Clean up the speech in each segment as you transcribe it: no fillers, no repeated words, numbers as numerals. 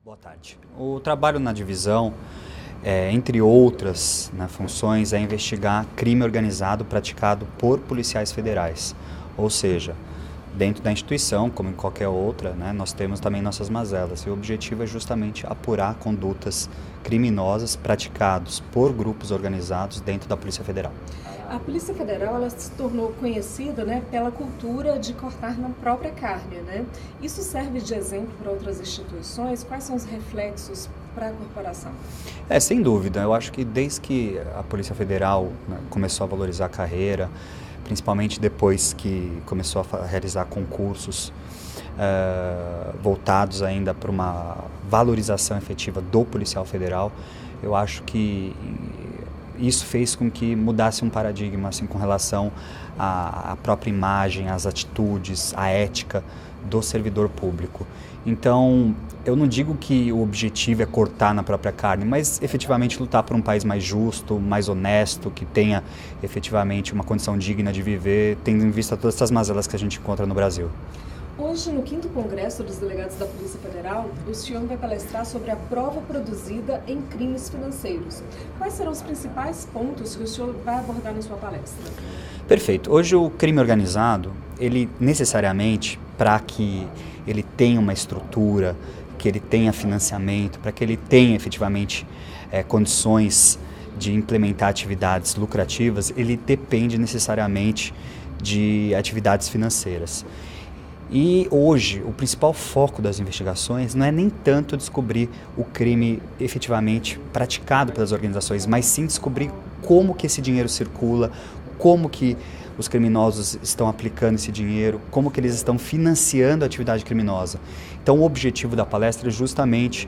Boa tarde. O trabalho na divisão, entre outras, né, funções, é investigar crime organizado praticado por policiais federais. Ou seja, dentro da instituição, como em qualquer outra, né, nós temos também nossas mazelas. E o objetivo é justamente apurar condutas criminosas praticadas por grupos organizados dentro da Polícia Federal. A Polícia Federal ela se tornou conhecida, né, pela cultura de cortar na própria carne, né? Isso serve de exemplo para outras instituições? Quais são os reflexos para a corporação? Sem dúvida. Eu acho que desde que a Polícia Federal, né, começou a valorizar a carreira, principalmente depois que começou a realizar concursos voltados ainda para uma valorização efetiva do policial federal, eu acho que isso fez com que mudasse um paradigma assim, com relação à própria imagem, às atitudes, à ética do servidor público. Então, eu não digo que o objetivo é cortar na própria carne, mas efetivamente lutar por um país mais justo, mais honesto, que tenha efetivamente uma condição digna de viver, tendo em vista todas essas mazelas que a gente encontra no Brasil. Hoje, no 5º Congresso dos Delegados da Polícia Federal, o senhor vai palestrar sobre a prova produzida em crimes financeiros. Quais serão os principais pontos que o senhor vai abordar na sua palestra? Perfeito. Hoje o crime organizado, ele necessariamente, para que ele tenha uma estrutura, que ele tenha financiamento, para que ele tenha efetivamente condições de implementar atividades lucrativas, ele depende necessariamente de atividades financeiras. E hoje, o principal foco das investigações não é nem tanto descobrir o crime efetivamente praticado pelas organizações, mas sim descobrir como que esse dinheiro circula, como que os criminosos estão aplicando esse dinheiro, como que eles estão financiando a atividade criminosa. Então, o objetivo da palestra é justamente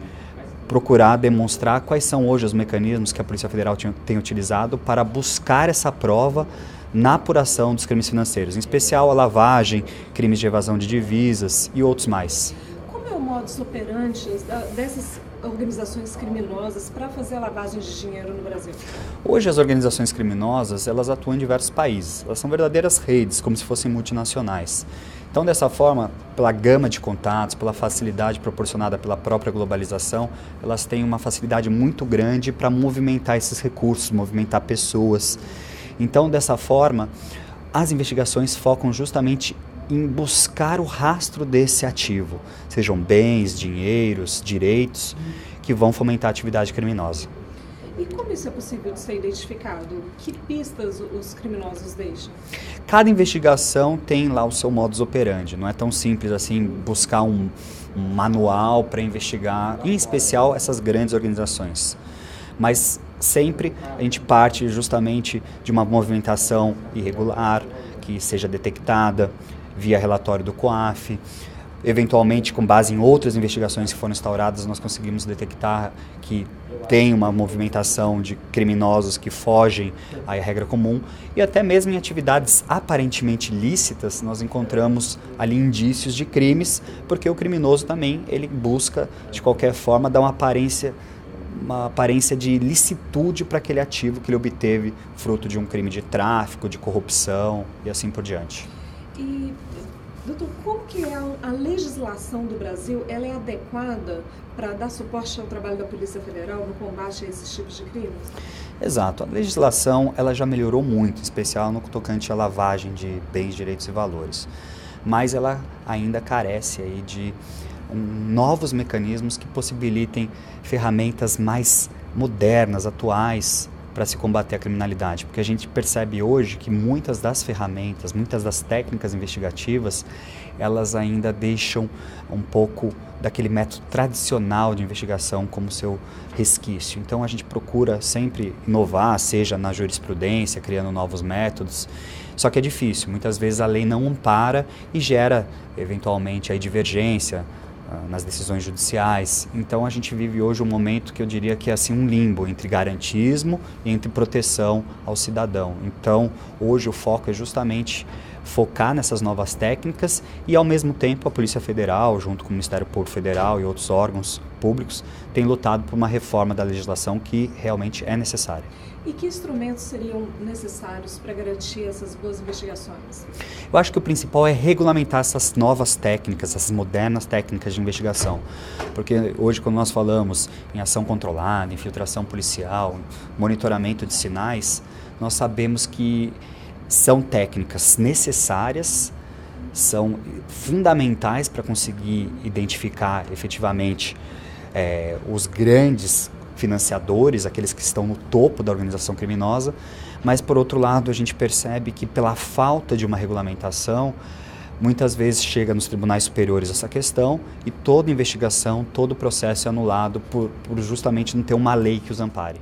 procurar demonstrar quais são hoje os mecanismos que a Polícia Federal tem utilizado para buscar essa prova na apuração dos crimes financeiros, em especial a lavagem, crimes de evasão de divisas e outros mais. Como é o modus operandi dessas organizações criminosas para fazer a lavagem de dinheiro no Brasil? Hoje as organizações criminosas, elas atuam em diversos países. Elas são verdadeiras redes, como se fossem multinacionais. Então, dessa forma, pela gama de contatos, pela facilidade proporcionada pela própria globalização, elas têm uma facilidade muito grande para movimentar esses recursos, movimentar pessoas. Então, dessa forma, as investigações focam justamente em buscar o rastro desse ativo, sejam bens, dinheiros, direitos, que vão fomentar a atividade criminosa. E como isso é possível de ser identificado? Que pistas os criminosos deixam? Cada investigação tem lá o seu modus operandi. Não é tão simples assim buscar um manual para investigar, em especial essas grandes organizações. Mas sempre a gente parte justamente de uma movimentação irregular, que seja detectada via relatório do COAF. Eventualmente, com base em outras investigações que foram instauradas, nós conseguimos detectar que tem uma movimentação de criminosos que fogem à regra comum, e até mesmo em atividades aparentemente lícitas nós encontramos ali indícios de crimes, porque o criminoso também ele busca de qualquer forma dar uma aparência de licitude para aquele ativo que ele obteve fruto de um crime de tráfico, de corrupção e assim por diante. E, doutor, como que a legislação do Brasil ela é adequada para dar suporte ao trabalho da Polícia Federal no combate a esses tipos de crimes? Exato. A legislação ela já melhorou muito, em especial no tocante à lavagem de bens, direitos e valores. Mas ela ainda carece aí de novos mecanismos que possibilitem ferramentas mais modernas, atuais, para se combater a criminalidade, porque a gente percebe hoje que muitas das ferramentas, muitas das técnicas investigativas, elas ainda deixam um pouco daquele método tradicional de investigação como seu resquício. Então a gente procura sempre inovar, seja na jurisprudência, criando novos métodos, só que é difícil, muitas vezes a lei não ampara e gera eventualmente aí divergência nas decisões judiciais. Então a gente vive hoje um momento que eu diria que é assim um limbo entre garantismo e entre proteção ao cidadão. Então hoje o foco é justamente focar nessas novas técnicas e, ao mesmo tempo, a Polícia Federal, junto com o Ministério Público Federal e outros órgãos públicos, tem lutado por uma reforma da legislação que realmente é necessária. E que instrumentos seriam necessários para garantir essas boas investigações? Eu acho que o principal é regulamentar essas novas técnicas, essas modernas técnicas de investigação. Porque hoje, quando nós falamos em ação controlada, infiltração policial, monitoramento de sinais, nós sabemos que são técnicas necessárias, são fundamentais para conseguir identificar efetivamente os grandes financiadores, aqueles que estão no topo da organização criminosa, mas por outro lado a gente percebe que pela falta de uma regulamentação, muitas vezes chega nos tribunais superiores essa questão e toda investigação, todo o processo é anulado por justamente não ter uma lei que os ampare.